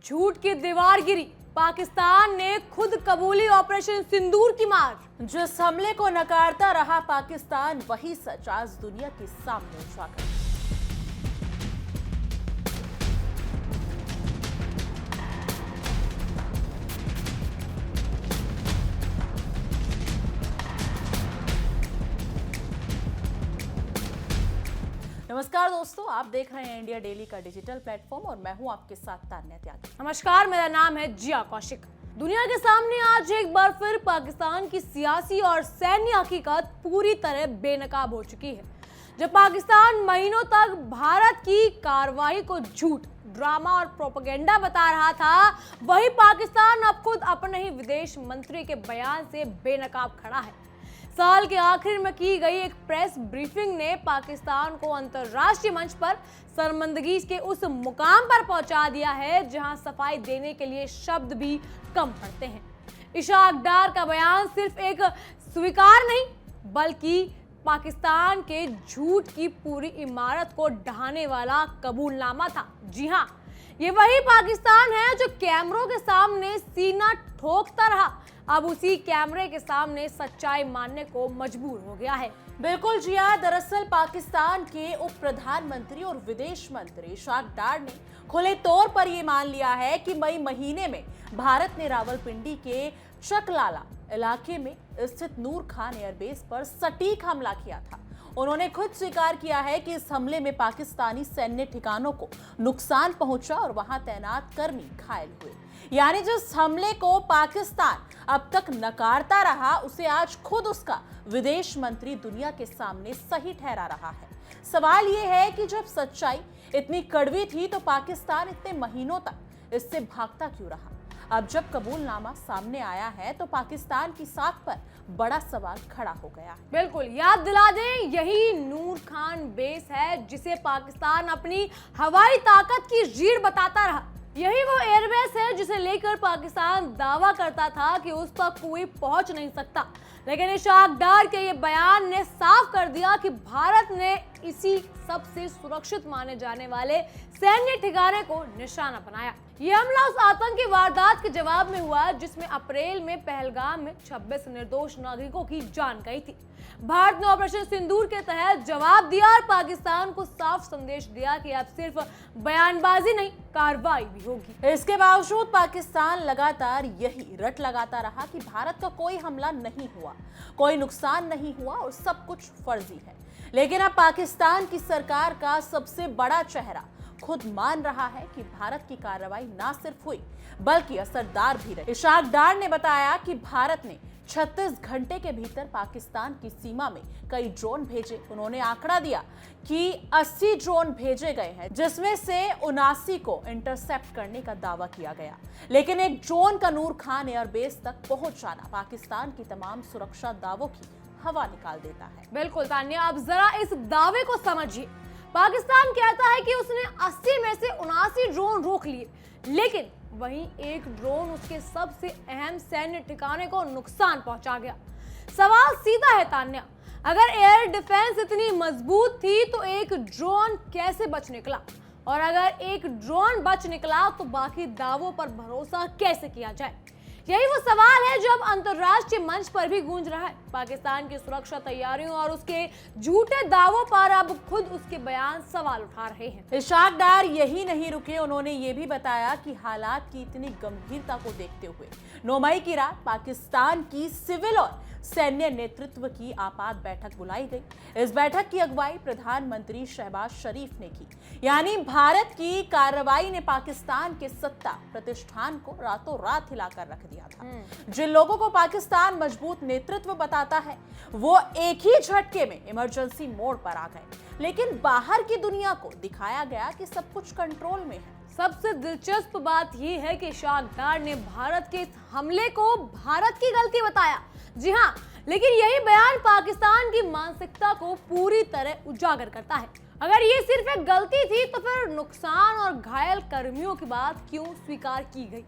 झूठ की दीवार गिरी, पाकिस्तान ने खुद कबूली ऑपरेशन सिंदूर की मार। जिस हमले को नकारता रहा पाकिस्तान, वही सच आज दुनिया के सामने उजागर। नमस्कार दोस्तों, आप देख रहे हैं इंडिया डेली का डिजिटल प्लेटफॉर्म और मैं हूं आपके साथ तान्या त्यागी। नमस्कार, मेरा नाम है जिया कौशिक। दुनिया के सामने आज एक बार फिर पाकिस्तान की सियासी और सैन्य हकीकत पूरी तरह बेनकाब हो चुकी है। जब पाकिस्तान महीनों तक भारत की कार्रवाई को झूठ, ड्रामा और प्रोपेगेंडा बता रहा था, वही पाकिस्तान अब खुद अपने ही विदेश मंत्री के बयान से बेनकाब खड़ा है। साल के आखिर में की गई एक प्रेस ब्रीफिंग ने पाकिस्तान को अंतर्राष्ट्रीय मंच पर शर्मिंदगी के उस मुकाम पर पहुंचा दिया है जहां सफाई देने के लिए शब्द भी कम पड़ते हैं। इशाक डार का बयान सिर्फ एक स्वीकार नहीं, बल्कि पाकिस्तान के झूठ की पूरी इमारत को ढहाने वाला कबूलनामा था। जी हाँ, ये वही पाकिस्तान है जो कैमरों के सामने सीना ठोकता रहा, अब उसी कैमरे के सामने सच्चाई मानने को मजबूर हो गया है। बिल्कुल जिया, दरअसल पाकिस्तान के उप प्रधानमंत्री और विदेश मंत्री इशाक डार ने खुले तौर पर यह मान लिया है कि मई महीने में भारत ने रावलपिंडी के चकलाला इलाके में स्थित नूर खान एयरबेस पर सटीक हमला किया था। उन्होंने खुद स्वीकार किया है कि इस हमले में पाकिस्तानी सैन्य ठिकानों को नुकसान पहुंचा और वहां तैनात कर्मी घायल हुए। यानी जिस हमले को पाकिस्तान अब तक नकारता रहा, उसे आज खुद उसका विदेश मंत्री दुनिया के सामने सही ठहरा रहा है। सवाल यह है कि जब सच्चाई इतनी कड़वी थी तो पाकिस्तान इतने महीनों तक इससे भागता क्यों रहा? अब जब कबूलनामा सामने आया है तो पाकिस्तान की साख पर बड़ा सवाल खड़ा हो गया है। बिल्कुल, याद दिला दें, यही नूर खान बेस है जिसे पाकिस्तान अपनी हवाई ताकत की रीढ़ बताता रहा। यही वो एयरबेस है जिसे लेकर पाकिस्तान दावा करता था कि उस तक कोई पहुंच नहीं सकता। लेकिन इशाक डार के ये बयान ने साफ कर दिया कि भारत ने इसी सबसे सुरक्षित माने जाने वाले सैन्य ठिकाने को निशाना बनाया। ये हमला उस आतंकी वारदात के जवाब में हुआ जिसमें अप्रैल में पहलगाम में 26 निर्दोष नागरिकों की जान गई थी। भारत ने ऑपरेशन सिंदूर के तहत जवाब दिया और पाकिस्तान को साफ संदेश दिया कि अब सिर्फ बयानबाजी नहीं, कार्रवाई भी होगी। इसके बावजूद पाकिस्तान लगातार यही रट लगाता रहा कि भारत का कोई हमला नहीं हुआ, कोई नुकसान नहीं हुआ और सब कुछ फर्जी है। लेकिन अब पाकिस्तान की सरकार का सबसे बड़ा चेहरा खुद मान रहा है कि भारत की कार्रवाई ना सिर्फ हुई बल्कि असरदार भी रही। इशाक डार ने बताया कि भारत ने 36 घंटे के भीतर पाकिस्तान की सीमा में कई ड्रोन भेजे। उन्होंने आंकड़ा दिया कि 80 ड्रोन भेजे गए हैं, जिसमें से 79 को इंटरसेप्ट करने का दावा किया गया। लेकिन एक ड्रोन का नूर खान एयरबेस तक पहुंच जाना पाकिस्तान की तमाम सुरक्षा दावों की हवा निकाल देता है। बिल्कुल तान्या, अब जरा इस दावे को समझिए। पाकिस्तान कहता है कि उसने 80 में से 79 ड्रोन रोक लिए, लेकिन वहीं एक ड्रोन उसके सबसे अहम सैन्य ठिकाने को नुकसान पहुंचा गया। सवाल सीधा है तान्या, अगर एयर डिफेंस इतनी मजबूत थी तो एक ड्रोन कैसे बच निकला? और अगर एक ड्रोन बच निकला तो बाकी दावों पर भरोसा कैसे किया जाए? यही वो सवाल है जो अब अंतर्राष्ट्रीय मंच पर भी गूंज रहा है। पाकिस्तान की सुरक्षा तैयारियों और उसके झूठे दावों पर अब खुद उसके बयान सवाल उठा रहे हैं। इशाक डार यही नहीं रुके, उन्होंने ये भी बताया कि हालात की इतनी गंभीरता को देखते हुए 9 मई की रात पाकिस्तान की सिविल और सैन्य नेतृत्व की आपात बैठक बुलाई गई। इस बैठक की अगुवाई प्रधानमंत्री शहबाज शरीफ ने की। यानी भारत की कार्रवाई ने पाकिस्तान के सत्ता प्रतिष्ठान को रातों रात हिलाकर रख दिया था। जिन लोगों को पाकिस्तान मजबूत नेतृत्व बताता है, वो एक ही झटके में इमरजेंसी मोड पर आ गए। लेकिन बाहर की दुनिया को दिखाया गया कि सब कुछ कंट्रोल में है। सबसे दिलचस्प बात यह है कि इशाक डार ने भारत के इस हमले को भारत की गलती बताया। जी हाँ, लेकिन यही बयान पाकिस्तान की मानसिकता को पूरी तरह उजागर करता है। अगर ये सिर्फ एक गलती थी तो फिर नुकसान और घायल कर्मियों की बात क्यों स्वीकार की गई?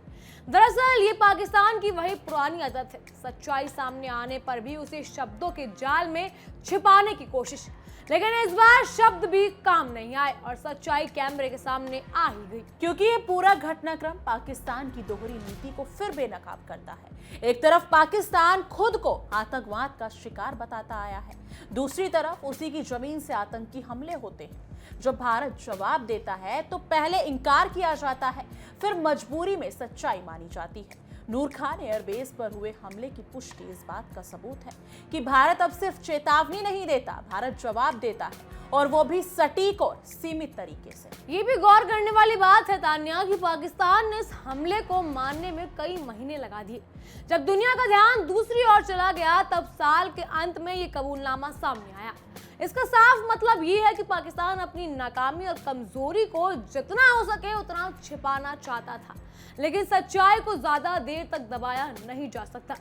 दरअसल ये पाकिस्तान की वही पुरानी आदत है, सच्चाई सामने आने पर भी उसे शब्दों के जाल में छिपाने की कोशिश। लेकिन इस बार शब्द भी काम नहीं आए और सच्चाई कैमरे के सामने आ ही गई, क्योंकि ये पूरा घटनाक्रम पाकिस्तान की दोहरी नीति को फिर बेनकाब करता है। एक तरफ पाकिस्तान खुद को आतंकवाद का शिकार बताता आया है, दूसरी तरफ उसी की जमीन से आतंकी हमले होते हैं। जब भारत जवाब देता है तो पहले इनकार किया जाता है, फिर मजबूरी में सच्चाई मानी जाती है। नूर खान एयरबेस पर हुए हमले की पुष्टि इस बात का सबूत है कि भारत अब सिर्फ चेतावनी नहीं देता, भारत जवाब देता है, और वो भी सटीक और सीमित तरीके से। ये भी गौर करने वाली बात है तान्या कि पाकिस्तान ने इस हमले को मानने में कई महीने लगा दिए। जब दुनिया का ध्यान दूसरी ओर चला गया तब साल के अंत में ये कबूलनामा सामने आया। इसका साफ मतलब ये है कि पाकिस्तान अपनी नाकामी और कमजोरी को जितना हो सके उतना छिपाना चाहता था, लेकिन सच्चाई को ज्यादा देर तक दबाया नहीं जा सकता।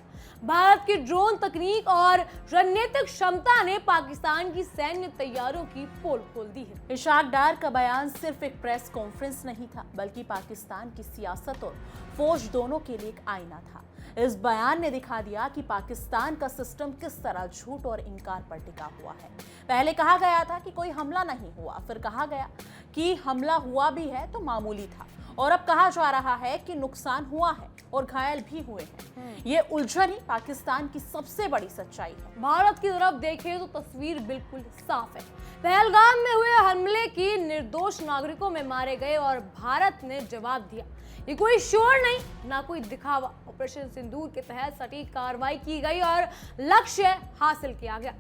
भारत की ड्रोन तकनीक और रणनीतिक क्षमता ने पाकिस्तान की सैन्य तैयारियों की पोल खोल दी है। इशाक डार का बयान सिर्फ एक प्रेस कॉन्फ्रेंस नहीं था, बल्कि पाकिस्तान की सियासत और फौज दोनों के लिए एक आईना था। इस बयान ने दिखा दिया कि पाकिस्तान का सिस्टम किस तरह झूठ और इनकार पर टिका हुआ है। पहले कहा गया था कि कोई हमला नहीं हुआ, फिर कहा गया कि हमला हुआ भी है तो मामूली था, और अब कहा जा रहा है कि नुकसान हुआ है और घायल भी हुए हैं। ये उलझन ही पाकिस्तान की सबसे बड़ी सच्चाई है। भारत की तरफ देखें तो तस्वीर बिल्कुल साफ है। पहलगाम में हुए हमले की निर्दोष नागरिकों में मारे गए और भारत ने जवाब दिया। ये कोई शोर नहीं, ना कोई दिखावा। ऑपरेशन सिंदूर के तहत सटीक कार्रवाई की गई और लक्ष्य हासिल किया गया।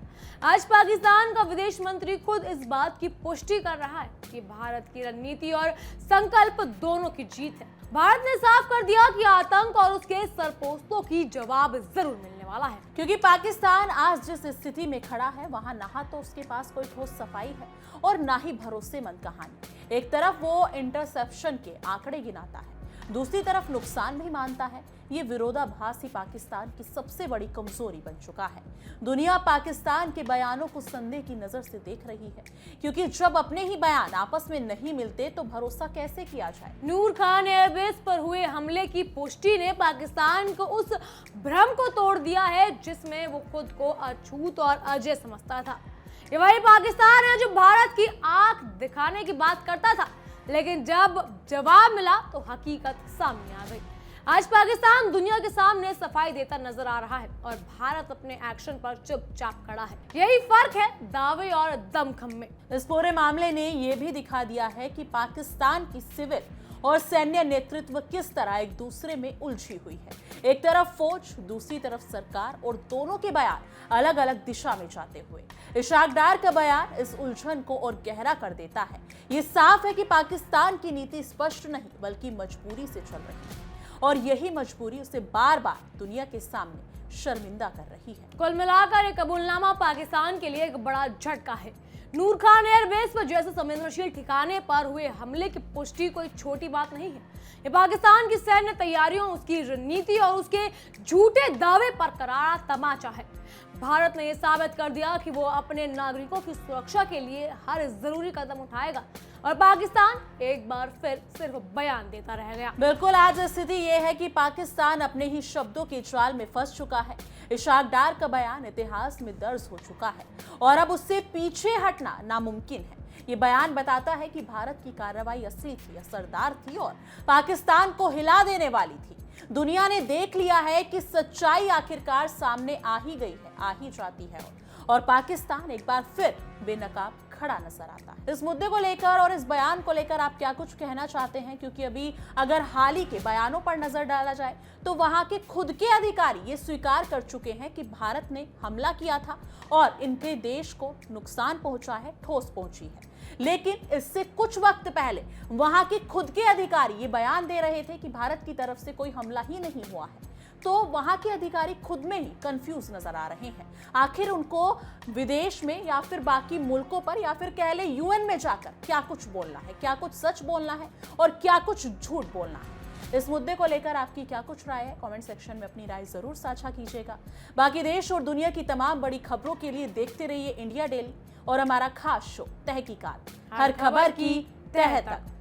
आज पाकिस्तान का विदेश मंत्री खुद इस बात की पुष्टि कर रहा है कि भारत की रणनीति और संकल्प दोनों की जीत है। भारत ने साफ कर दिया कि आतंक और उसके सरपोस्तों की जवाब जरूर मिलने वाला है, क्योंकि पाकिस्तान आज जिस स्थिति में खड़ा है वहां ना तो उसके पास कोई ठोस सफाई है और ना ही भरोसेमंद कहानी। एक तरफ वो इंटरसेप्शन के आंकड़े गिनाता है, दूसरी तरफ नुकसान भी मानता है। ये विरोधाभास ही पाकिस्तान की सबसे बड़ी कमजोरी बन चुका है। दुनिया पाकिस्तान के बयानों को संदेह की नजर से देख रही है, क्योंकि जब अपने ही बयान आपस में नहीं मिलते तो भरोसा कैसे किया जाए। नूर खान एयरबेस पर हुए हमले की पुष्टि ने पाकिस्तान को उस भ्रम को तोड़ दिया है जिसमें वो खुद को अछूत और अजय समझता था। ये वही पाकिस्तान है जो भारत की आंख दिखाने की बात करता था, लेकिन जब जवाब मिला तो हकीकत सामने आ गई। आज पाकिस्तान दुनिया के सामने सफाई देता नजर आ रहा है और भारत अपने एक्शन पर चुपचाप खड़ा है। यही फर्क है दावे और दमखम में। इस पूरे मामले ने यह भी दिखा दिया है कि पाकिस्तान की सिविल और सैन्य नेतृत्व किस तरह एक दूसरे में उलझी हुई है। एक तरफ फौज, दूसरी तरफ सरकार, और दोनों के बयान अलग अलग दिशा में जाते हुए। इशाक डार का बयान इस उलझन को और गहरा कर देता है। ये साफ है कि पाकिस्तान की नीति स्पष्ट नहीं बल्कि मजबूरी से चल रही है, और यही मजबूरी उसे बार बार दुनिया के सामने शर्मिंदा कर रही है। कुल मिलाकर ये कबूलनामा पाकिस्तान के लिए एक बड़ा झटका है। नूर खान एयरबेस पर जैसे संवेदनशील ठिकाने पर हुए हमले की पुष्टि कोई छोटी बात नहीं है। ये पाकिस्तान की सैन्य तैयारियों, उसकी रणनीति और उसके झूठे दावे पर करारा तमाचा है। भारत ने यह साबित कर दिया कि वो अपने नागरिकों की सुरक्षा के लिए हर जरूरी कदम उठाएगा, और पाकिस्तान एक बार फिर सिर्फ बयान देता रह गया। बिल्कुल, आज स्थिति ये है कि पाकिस्तान अपने ही शब्दों के जाल में फंस चुका है। इशाक डार का बयान इतिहास में दर्ज हो चुका है और अब उससे पीछे हटना नामुमकिन है। ये बयान बताता है कि भारत की कार्रवाई असली थी, असरदार थी और पाकिस्तान को हिला देने वाली थी। दुनिया ने देख लिया है कि सच्चाई आखिरकार सामने आ ही गई है, आ ही जाती है, और पाकिस्तान एक बार फिर बेनकाब खड़ा नजर आता है। इस मुद्दे को लेकर और इस बयान को लेकर आप क्या कुछ कहना चाहते हैं? क्योंकि अभी अगर हाल ही के बयानों पर नजर डाला जाए तो वहां के खुद के अधिकारी ये स्वीकार कर चुके हैं कि भारत ने हमला किया था और इनके देश को नुकसान पहुंचा है, ठोस पहुंची है। लेकिन इससे कुछ वक्त पहले वहां के खुद के अधिकारी ये बयान दे रहे थे कि भारत की तरफ से कोई हमला ही नहीं हुआ है। तो वहां के अधिकारी खुद में ही कंफ्यूज नजर आ रहे हैं। आखिर उनको विदेश में या फिर बाकी मुल्कों पर या फिर कह ले यूएन में जाकर क्या कुछ बोलना है, क्या कुछ सच बोलना है और क्या कुछ झूठ बोलना है। इस मुद्दे को लेकर आपकी क्या कुछ राय है? कमेंट सेक्शन में अपनी राय जरूर साझा कीजिएगा। बाकी देश और दुनिया की तमाम बड़ी खबरों के लिए देखते रहिए इंडिया डेली और हमारा खास शो तहकीकात, हर खबर की तह तक।